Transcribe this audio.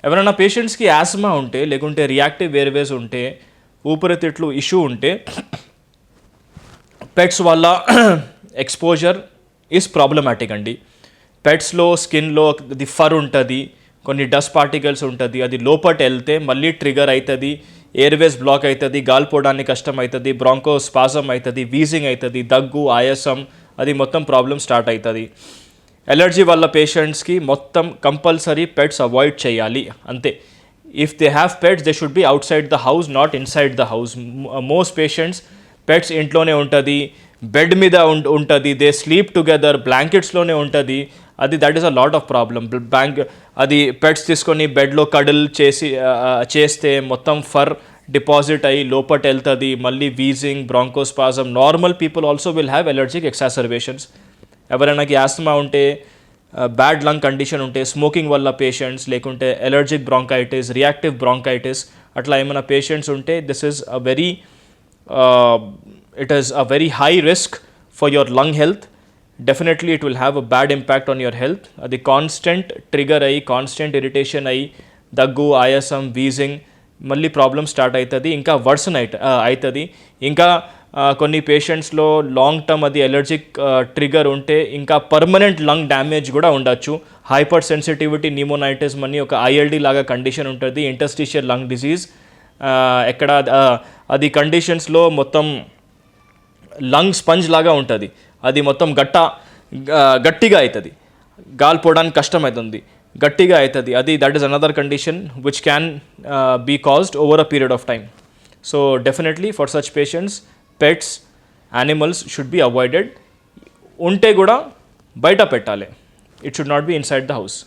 ఎవరైనా పేషెంట్స్కి యాస్మా ఉంటే లేకుంటే రియాక్టివ్ ఎయిర్వేస్ ఉంటే ఊపిరితిత్తులు ఇష్యూ ఉంటే పెట్స్ వల్ల ఎక్స్పోజర్ ఈజ్ ప్రాబ్లమాటిక్ అండి. పెట్స్లో స్కిన్లో ది ఫర్ ఉంటుంది, కొన్ని డస్ట్ పార్టికల్స్ ఉంటుంది, అది లోపట వెళ్తే మళ్ళీ ట్రిగర్ అవుతుంది, ఎయిర్వేస్ బ్లాక్ అవుతుంది, గాలిపోవడానికి కష్టం అవుతుంది, బ్రాంకో స్పాజమ్ అవుతుంది, వీజింగ్ అవుతుంది, దగ్గు ఆయాసం, అది మొత్తం ప్రాబ్లం స్టార్ట్ అవుతుంది. ఎలర్జీ వల్ల పేషెంట్స్కి మొత్తం కంపల్సరీ పెట్స్ అవాయిడ్ చేయాలి అంతే. If they have pets they should be out side the house, not inside the house. Most patients pets ఇంట్లోనే ఉంటుంది, బెడ్ మీద ఉంటుంది, దే స్లీప్ టుగెదర్, బ్లాంకెట్స్లోనే ఉంటుంది. That is a lot of problem. అది pets తీసుకొని బెడ్లో కడల్ చేస్తే మొత్తం ఫర్ డిపాజిట్ అయ్యి లోపట వెళ్తుంది, మళ్ళీ wheezing, bronchospasm. Normal people also will have allergic exacerbations. ఎవరైనాకి యాస్మా ఉంటే, బ్యాడ్ లంగ్ కండిషన్ ఉంటే, స్మోకింగ్ వల్ల పేషెంట్స్, లేకుంటే ఎలర్జిక్ బ్రాంకైటిస్, రియాక్టివ్ బ్రాంకైటిస్ అట్లా ఏమైనా పేషెంట్స్ ఉంటే this is a very it is a very high risk for your lung health. Definitely it will have a bad impact on your health. The constant trigger ayi, constant irritation ayi, దగ్గు ఆయాసం wheezing మళ్ళీ problem start అవుతుంది, ఇంకా worsen అవుతుంది. ఇంకా కొన్ని పేషెంట్స్లో long term అది allergic trigger ఉంటే ఇంకా పర్మనెంట్ లంగ్ డ్యామేజ్ కూడా ఉండొచ్చు. హైపర్ సెన్సిటివిటీ న్యూమోనైటిస్ అని ఒక ఐఎల్డి లాగా కండిషన్ ఉంటుంది, ఇంటర్స్టిషియల్ లంగ్ డిజీజ్. ఎక్కడ అది కండిషన్స్లో మొత్తం లంగ్ స్పంజ్ లాగా ఉంటుంది, అది మొత్తం గట్టిగా అవుతుంది, గాలి పోవడానికి కష్టమవుతుంది, గట్టిగా అవుతుంది. That is another condition which can be caused over a period of time. So definitely for such patients pets, animals should be avoided. ఉంటే కూడా బయట పెట్టాలి, it should not be inside the house.